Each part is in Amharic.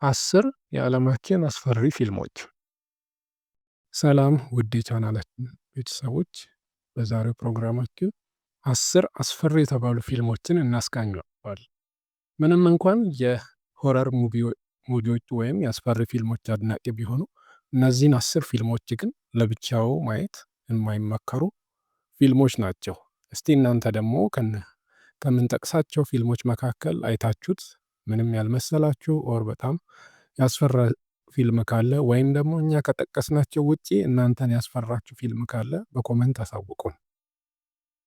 10 የዓለማችን አስፈሪ ፊልሞች። ሰላም ውድ የቻናላችን ቤተሰቦች፣ በዛሬው ፕሮግራማችን 10 አስፈሪ የተባሉ ፊልሞችን እናስቃኛለን። ምንም እንኳን የሆረር ሙቪዎች ወይም የአስፈሪ ፊልሞች አድናቂ ቢሆኑ እነዚህን 10 ፊልሞች ግን ለብቻው ማየት የማይመከሩ ፊልሞች ናቸው። እስቲ እናንተ ደግሞ ከምንጠቅሳቸው ፊልሞች መካከል አይታችሁት ምንም ያልመሰላችሁ ኦር በጣም ያስፈራ ፊልም ካለ ወይም ደግሞ እኛ ከጠቀስናቸው ውጪ እናንተን ያስፈራችሁ ፊልም ካለ በኮመንት አሳውቁን።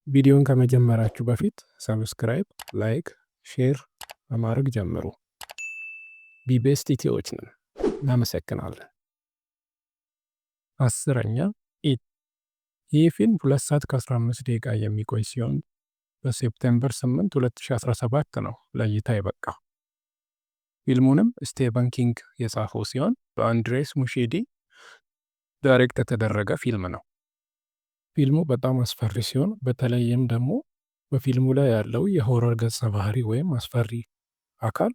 ቪዲዮን ከመጀመራችሁ በፊት ሰብስክራይብ፣ ላይክ፣ ሼር በማድረግ ጀምሩ። ቢቤስት ኢትዮዎች ነን። እናመሰግናለን። 10ኛ ኢት። ይህ ፊልም 2 ሰዓት ከ15 ደቂቃ የሚቆይ ሲሆን በሴፕቴምበር 8 2017 ነው ለእይታ የበቃ። ፊልሙንም ስቴቨን ኪንግ የጻፈው ሲሆን በአንድሬስ ሙሼዲ ዳይሬክት የተደረገ ፊልም ነው። ፊልሙ በጣም አስፈሪ ሲሆን በተለይም ደግሞ በፊልሙ ላይ ያለው የሆረር ገጸ ባህሪ ወይም አስፈሪ አካል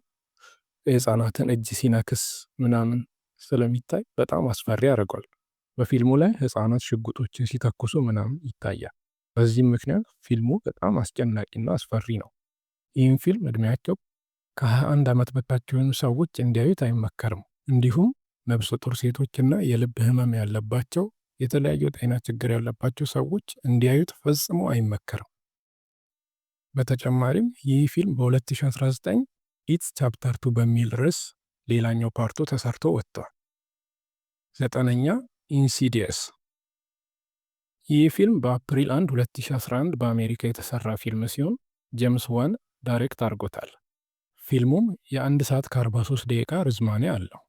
የህፃናትን እጅ ሲነክስ ምናምን ስለሚታይ በጣም አስፈሪ ያደርጓል። በፊልሙ ላይ ህፃናት ሽጉጦችን ሲተኩሱ ምናምን ይታያል። በዚህም ምክንያት ፊልሙ በጣም አስጨናቂና አስፈሪ ነው። ይህም ፊልም እድሜያቸው ከ21 ዓመት በታች የሆኑ ሰዎች እንዲያዩት አይመከርም። እንዲሁም ነፍሰ ጡር ሴቶችና የልብ ህመም ያለባቸው የተለያዩ ጤና ችግር ያለባቸው ሰዎች እንዲያዩት ፈጽሞ አይመከርም። በተጨማሪም ይህ ፊልም በ2019 ኢትስ ቻፕተር 2 በሚል ርዕስ ሌላኛው ፓርቱ ተሰርቶ ወጥቷል። 9ኛ ኢንሲዲየስ። ይህ ፊልም በአፕሪል 1 2011 በአሜሪካ የተሰራ ፊልም ሲሆን ጄምስ ዋን ዳይሬክት አድርጎታል። ፊልሙም የ1 ሰዓት ከ43 ደቂቃ ርዝማኔ አለው።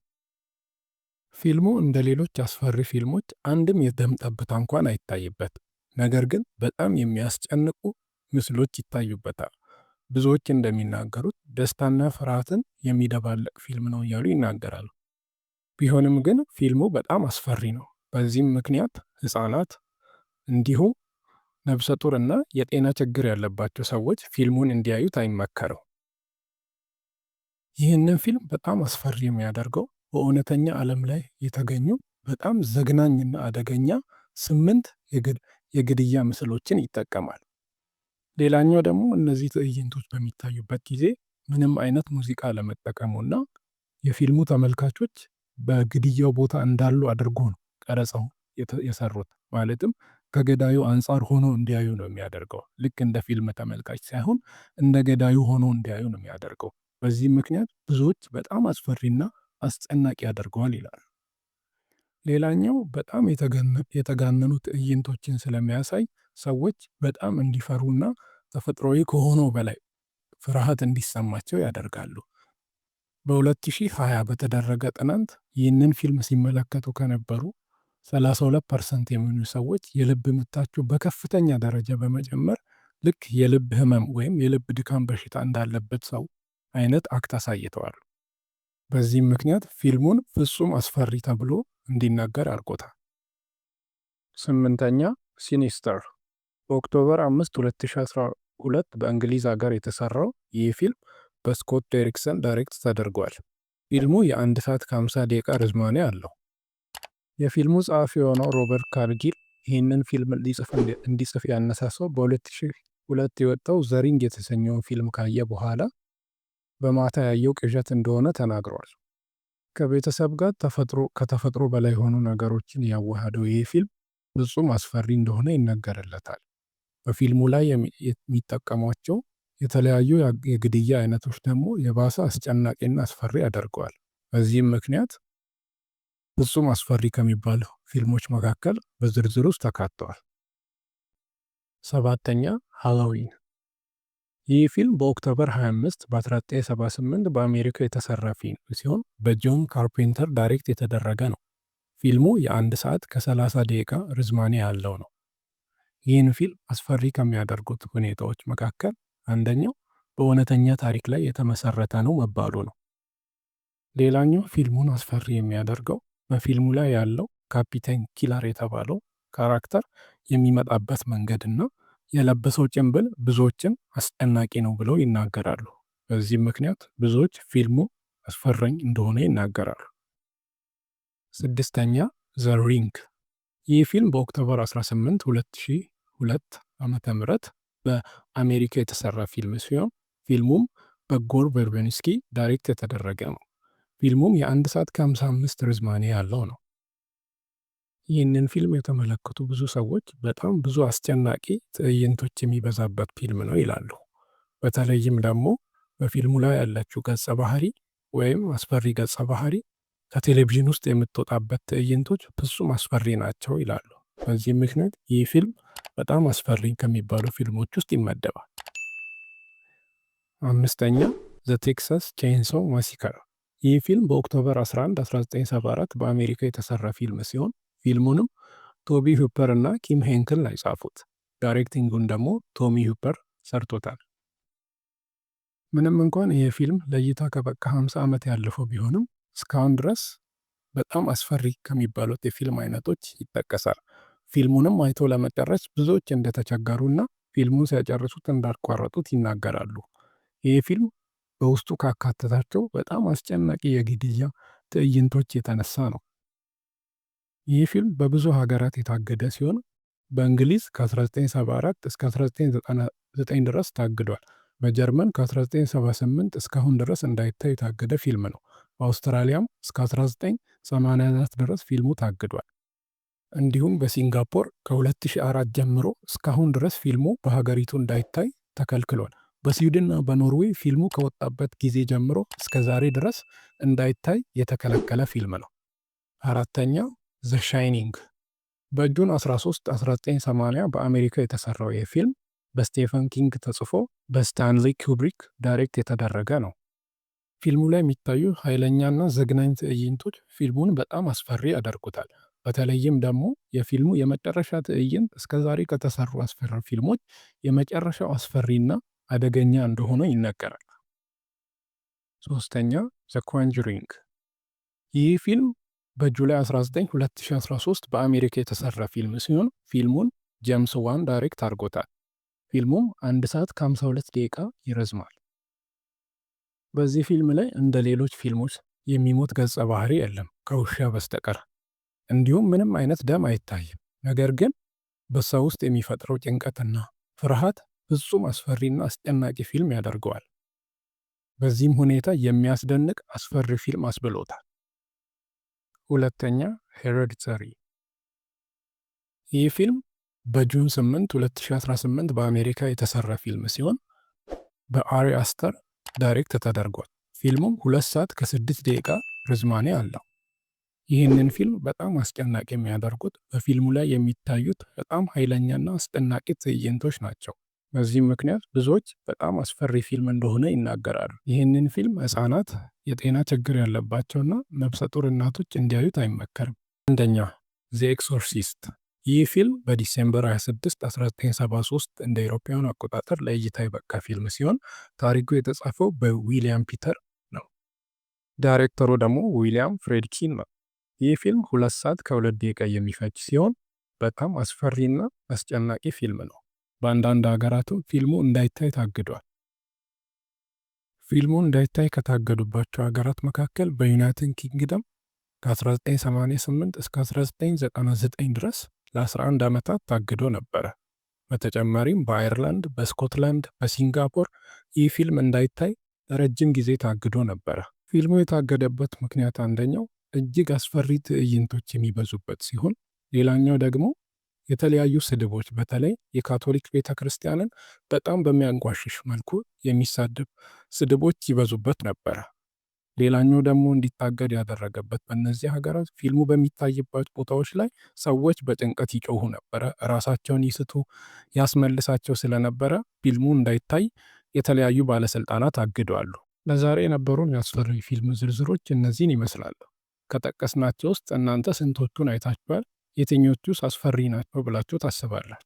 ፊልሙ እንደ ሌሎች አስፈሪ ፊልሞች አንድም የደም ጠብታ እንኳን አይታይበት፣ ነገር ግን በጣም የሚያስጨንቁ ምስሎች ይታዩበታል። ብዙዎች እንደሚናገሩት ደስታና ፍርሃትን የሚደባለቅ ፊልም ነው እያሉ ይናገራሉ። ቢሆንም ግን ፊልሙ በጣም አስፈሪ ነው። በዚህም ምክንያት ህፃናት እንዲሁም ነፍሰ ጡር እና የጤና ችግር ያለባቸው ሰዎች ፊልሙን እንዲያዩት አይመከረው። ይህንን ፊልም በጣም አስፈሪ የሚያደርገው በእውነተኛ ዓለም ላይ የተገኙ በጣም ዘግናኝና አደገኛ 8 የግድያ ምስሎችን ይጠቀማል። ሌላኛው ደግሞ እነዚህ ትዕይንቶች በሚታዩበት ጊዜ ምንም አይነት ሙዚቃ ለመጠቀሙና የፊልሙ ተመልካቾች በግድያው ቦታ እንዳሉ አድርጎ ነው ቀረጸው የሰሩት። ማለትም ከገዳዩ አንጻር ሆኖ እንዲያዩ ነው የሚያደርገው። ልክ እንደ ፊልም ተመልካች ሳይሆን እንደ ገዳዩ ሆኖ እንዲያዩ ነው የሚያደርገው። በዚህ ምክንያት ብዙዎች በጣም አስፈሪና አስጨናቂ ያደርገዋል ይላሉ። ሌላኛው በጣም የተጋነኑ ትዕይንቶችን ስለሚያሳይ ሰዎች በጣም እንዲፈሩና ተፈጥሯዊ ከሆነው በላይ ፍርሃት እንዲሰማቸው ያደርጋሉ። በ2020 በተደረገ ጥናት ይህንን ፊልም ሲመለከቱ ከነበሩ 32% የሚሆኑ ሰዎች የልብ ምታቸው በከፍተኛ ደረጃ በመጨመር ልክ የልብ ህመም ወይም የልብ ድካም በሽታ እንዳለበት ሰው አይነት አክት አሳይተዋል። በዚህም ምክንያት ፊልሙን ፍጹም አስፈሪ ተብሎ እንዲነገር አድርጎታል። 8ኛ ሲኒስተር። በኦክቶበር 5 2012 በእንግሊዝ ሀገር የተሰራው ይህ ፊልም በስኮት ዴሪክሰን ዳይሬክት ተደርጓል። ፊልሙ የ1 ሰዓት ከ50 ደቂቃ ርዝማኔ አለው። የፊልሙ ጸሐፊ የሆነው ሮበርት ካርጊል ይህንን ፊልም እንዲጽፍ ያነሳሳው በ2002 የወጣው ዘሪንግ የተሰኘውን ፊልም ካየ በኋላ በማታ ያየው ቅዠት እንደሆነ ተናግሯል። ከቤተሰብ ጋር ከተፈጥሮ በላይ የሆኑ ነገሮችን ያዋሃደው ይህ ፊልም ፍጹም አስፈሪ እንደሆነ ይነገርለታል። በፊልሙ ላይ የሚጠቀሟቸው የተለያዩ የግድያ አይነቶች ደግሞ የባሰ አስጨናቂና አስፈሪ ያደርገዋል። በዚህም ምክንያት ፍጹም አስፈሪ ከሚባሉ ፊልሞች መካከል በዝርዝር ውስጥ ተካተዋል። 7ኛ ሃሎዊን። ይህ ፊልም በኦክቶበር 25 በ1978 በአሜሪካ የተሰራ ፊልም ሲሆን በጆን ካርፔንተር ዳይሬክት የተደረገ ነው። ፊልሙ የ1 ሰዓት ከ30 ደቂቃ ርዝማኔ ያለው ነው። ይህን ፊልም አስፈሪ ከሚያደርጉት ሁኔታዎች መካከል አንደኛው በእውነተኛ ታሪክ ላይ የተመሰረተ ነው መባሉ ነው። ሌላኛው ፊልሙን አስፈሪ የሚያደርገው በፊልሙ ላይ ያለው ካፒቴን ኪለር የተባለው ካራክተር የሚመጣበት መንገድና የለበሰው ጭንብል ብዙዎችን አስጨናቂ ነው ብለው ይናገራሉ። በዚህም ምክንያት ብዙዎች ፊልሙ አስፈራኝ እንደሆነ ይናገራሉ። ስድስተኛ ዘ ሪንግ። ይህ ፊልም በኦክቶበር 18 2002 ዓመተ ምህረት በአሜሪካ የተሰራ ፊልም ሲሆን ፊልሙም በጎር ቨርቢንስኪ ዳይሬክት የተደረገ ነው። ፊልሙም የ1 ሰዓት ከ55 ርዝማኔ ያለው ነው። ይህንን ፊልም የተመለከቱ ብዙ ሰዎች በጣም ብዙ አስጨናቂ ትዕይንቶች የሚበዛበት ፊልም ነው ይላሉ። በተለይም ደግሞ በፊልሙ ላይ ያለችው ገጸ ባህሪ ወይም አስፈሪ ገጸ ባህሪ ከቴሌቪዥን ውስጥ የምትወጣበት ትዕይንቶች ፍጹም አስፈሪ ናቸው ይላሉ። በዚህ ምክንያት ይህ ፊልም በጣም አስፈሪ ከሚባሉ ፊልሞች ውስጥ ይመደባል። አምስተኛ ዘ ቴክሳስ ቼንሶ ማሲከር። ይህ ፊልም በኦክቶበር 11 1974 በአሜሪካ የተሰራ ፊልም ሲሆን ፊልሙንም ቶቢ ሁፐር እና ኪም ሄንክል ላይ ጻፉት። ዳይሬክቲንጉን ደግሞ ቶሚ ሁፐር ሰርቶታል። ምንም እንኳን ይህ ፊልም ለእይታ ከበቃ 50 ዓመት ያለፈው ቢሆንም እስካሁን ድረስ በጣም አስፈሪ ከሚባሉት የፊልም አይነቶች ይጠቀሳል። ፊልሙንም አይቶ ለመጨረስ ብዙዎች እንደተቸገሩና ፊልሙን ሲያጨርሱት እንዳቋረጡት ይናገራሉ። ይህ ፊልም በውስጡ ካካተታቸው በጣም አስጨናቂ የግድያ ትዕይንቶች የተነሳ ነው። ይህ ፊልም በብዙ ሀገራት የታገደ ሲሆን በእንግሊዝ ከ1974 እስከ 1999 ድረስ ታግዷል። በጀርመን ከ1978 እስካሁን ድረስ እንዳይታይ የታገደ ፊልም ነው። በአውስትራሊያም እስከ 1984 ድረስ ፊልሙ ታግዷል። እንዲሁም በሲንጋፖር ከ2004 ጀምሮ እስካሁን ድረስ ፊልሙ በሀገሪቱ እንዳይታይ ተከልክሏል። በስዊድንና በኖርዌይ ፊልሙ ከወጣበት ጊዜ ጀምሮ እስከ ዛሬ ድረስ እንዳይታይ የተከለከለ ፊልም ነው። አራተኛ ዘ ሻይኒንግ። በጁን 13 1980 በአሜሪካ የተሰራው ይህ ፊልም በስቴፈን ኪንግ ተጽፎ በስታንሊ ኩብሪክ ዳይሬክት የተደረገ ነው። ፊልሙ ላይ የሚታዩ ኃይለኛና ዘግናኝ ትዕይንቶች ፊልሙን በጣም አስፈሪ ያደርጉታል። በተለይም ደግሞ የፊልሙ የመጨረሻ ትዕይንት እስከዛሬ ከተሰሩ አስፈሪ ፊልሞች የመጨረሻው አስፈሪና አደገኛ እንደሆነ ይነገራል። ሶስተኛ ዘ ኮንጁሪንግ። ይህ ፊልም በጁላይ 19 2013 በአሜሪካ የተሰራ ፊልም ሲሆን ፊልሙን ጄምስ ዋን ዳይሬክት አድርጎታል። ፊልሙም 1 ሰዓት ከ52 ደቂቃ ይረዝማል። በዚህ ፊልም ላይ እንደ ሌሎች ፊልሞች የሚሞት ገጸ ባህሪ የለም ከውሻ በስተቀር። እንዲሁም ምንም አይነት ደም አይታይም። ነገር ግን በሰው ውስጥ የሚፈጥረው ጭንቀትና ፍርሃት ፍጹም አስፈሪና አስጨናቂ ፊልም ያደርገዋል። በዚህም ሁኔታ የሚያስደንቅ አስፈሪ ፊልም አስብሎታል። ሁለተኛ ሄሬዲተሪ። ይህ ፊልም በጁን 8 2018 በአሜሪካ የተሰራ ፊልም ሲሆን በአሪ አስተር ዳይሬክት ተደርጓል። ፊልሙም 2 ሰዓት ከ6 ደቂቃ ርዝማኔ አለው። ይህንን ፊልም በጣም አስጨናቂ የሚያደርጉት በፊልሙ ላይ የሚታዩት በጣም ኃይለኛና አስጨናቂ ትዕይንቶች ናቸው። በዚህም ምክንያት ብዙዎች በጣም አስፈሪ ፊልም እንደሆነ ይናገራሉ። ይህንን ፊልም ሕፃናት፣ የጤና ችግር ያለባቸውና ነፍሰ ጡር እናቶች እንዲያዩት አይመከርም። አንደኛ ዘ ኤክሶርሲስት። ይህ ፊልም በዲሴምበር 26 1973 እንደ አውሮፓውያን አቆጣጠር ለእይታ የበቃ ፊልም ሲሆን ታሪኩ የተጻፈው በዊሊያም ፒተር ነው። ዳይሬክተሩ ደግሞ ዊሊያም ፍሬድኪን ነው። ይህ ፊልም 2 ሰዓት ከ2 ደቂቃ የሚፈጅ ሲሆን በጣም አስፈሪና አስጨናቂ ፊልም ነው። በአንዳንድ ሀገራትም ፊልሙ እንዳይታይ ታግዷል። ፊልሙ እንዳይታይ ከታገዱባቸው ሀገራት መካከል በዩናይትድ ኪንግደም ከ1988 እስከ 1999 ድረስ ለ11 ዓመታት ታግዶ ነበረ። በተጨማሪም በአየርላንድ፣ በስኮትላንድ፣ በሲንጋፖር ይህ ፊልም እንዳይታይ ለረጅም ጊዜ ታግዶ ነበረ። ፊልሙ የታገደበት ምክንያት አንደኛው እጅግ አስፈሪ ትዕይንቶች የሚበዙበት ሲሆን ሌላኛው ደግሞ የተለያዩ ስድቦች በተለይ የካቶሊክ ቤተ ክርስቲያንን በጣም በሚያንቋሽሽ መልኩ የሚሳደብ ስድቦች ይበዙበት ነበረ። ሌላኛው ደግሞ እንዲታገድ ያደረገበት በእነዚህ ሀገራት ፊልሙ በሚታይበት ቦታዎች ላይ ሰዎች በጭንቀት ይጮሁ ነበረ፣ ራሳቸውን ይስቱ፣ ያስመልሳቸው ስለነበረ ፊልሙ እንዳይታይ የተለያዩ ባለስልጣናት አግደዋሉ። ለዛሬ የነበሩን የአስፈሪ ፊልም ዝርዝሮች እነዚህን ይመስላሉ። ከጠቀስናቸው ውስጥ እናንተ ስንቶቹን አይታችኋል? የትኞቹስ አስፈሪ ናቸው ብላችሁ ታስባላችሁ?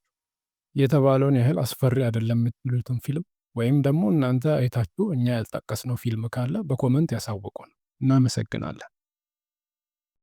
የተባለውን ያህል አስፈሪ አይደለም የምትሉትን ፊልም ወይም ደግሞ እናንተ አይታችሁ እኛ ያልጠቀስነው ፊልም ካለ በኮመንት ያሳውቁን። እናመሰግናለን።